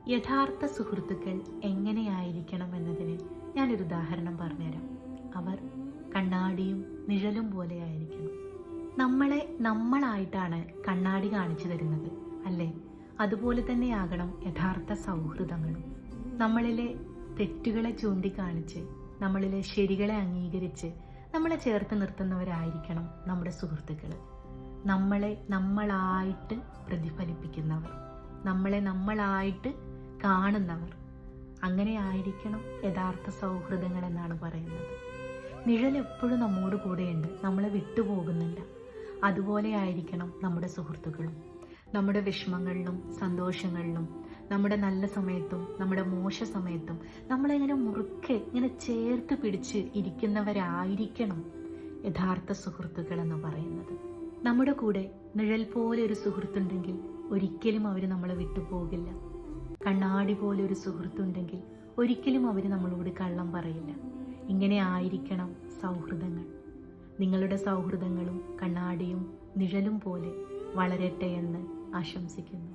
യഥാർത്ഥ സുഹൃത്തുക്കൾ എങ്ങനെയായിരിക്കണം എന്നതിന് ഞാനൊരു ഉദാഹരണം പറഞ്ഞുതരാം. അവർ കണ്ണാടിയും നിഴലും പോലെ ആയിരിക്കണം. നമ്മളെ നമ്മളായിട്ടാണ് കണ്ണാടി കാണിച്ചു തരുന്നത്, അല്ലേ? അതുപോലെ തന്നെയാകണം യഥാർത്ഥ സൗഹൃദങ്ങളും. നമ്മളിലെ തെറ്റുകളെ ചൂണ്ടിക്കാണിച്ച്, നമ്മളിലെ ശരികളെ അംഗീകരിച്ച് നമ്മളെ ചേർത്ത് നിർത്തുന്നവരായിരിക്കണം നമ്മുടെ സുഹൃത്തുക്കൾ. നമ്മളെ നമ്മളായിട്ട് പ്രതിഫലിപ്പിക്കുന്നവർ, നമ്മളെ നമ്മളായിട്ട് കാണുന്നവർ. അങ്ങനെ ആയിരിക്കണം യഥാർത്ഥ സൗഹൃദങ്ങൾ എന്നാണ് പറയുന്നത്. നിഴൽ എപ്പോഴും നമ്മോട് കൂടെയുണ്ട്, നമ്മളെ വിട്ടുപോകുന്നില്ല. അതുപോലെ ആയിരിക്കണം നമ്മുടെ സുഹൃത്തുക്കളും. നമ്മുടെ വിഷമങ്ങളിലും സന്തോഷങ്ങളിലും, നമ്മുടെ നല്ല സമയത്തും നമ്മുടെ മോശ സമയത്തും നമ്മളിങ്ങനെ മുറുക്കെ ഇങ്ങനെ ചേർത്ത് പിടിച്ച് ഇരിക്കുന്നവരായിരിക്കണം യഥാർത്ഥ സുഹൃത്തുക്കൾ എന്ന് പറയുന്നത്. നമ്മുടെ കൂടെ നിഴൽ പോലെ ഒരു സുഹൃത്തുണ്ടെങ്കിൽ ഒരിക്കലും അവർ നമ്മളെ വിട്ടുപോകില്ല. കണ്ണാടി പോലെ ഒരു സുഹൃത്തുണ്ടെങ്കിൽ ഒരിക്കലും അവർ നമ്മളോട് കള്ളം പറയില്ല. ഇങ്ങനെ ആയിരിക്കണം സൗഹൃദങ്ങൾ. നിങ്ങളുടെ സൗഹൃദങ്ങളും കണ്ണാടിയും നിഴലും പോലെ വളരട്ടെ എന്ന് ആശംസിക്കുന്നു.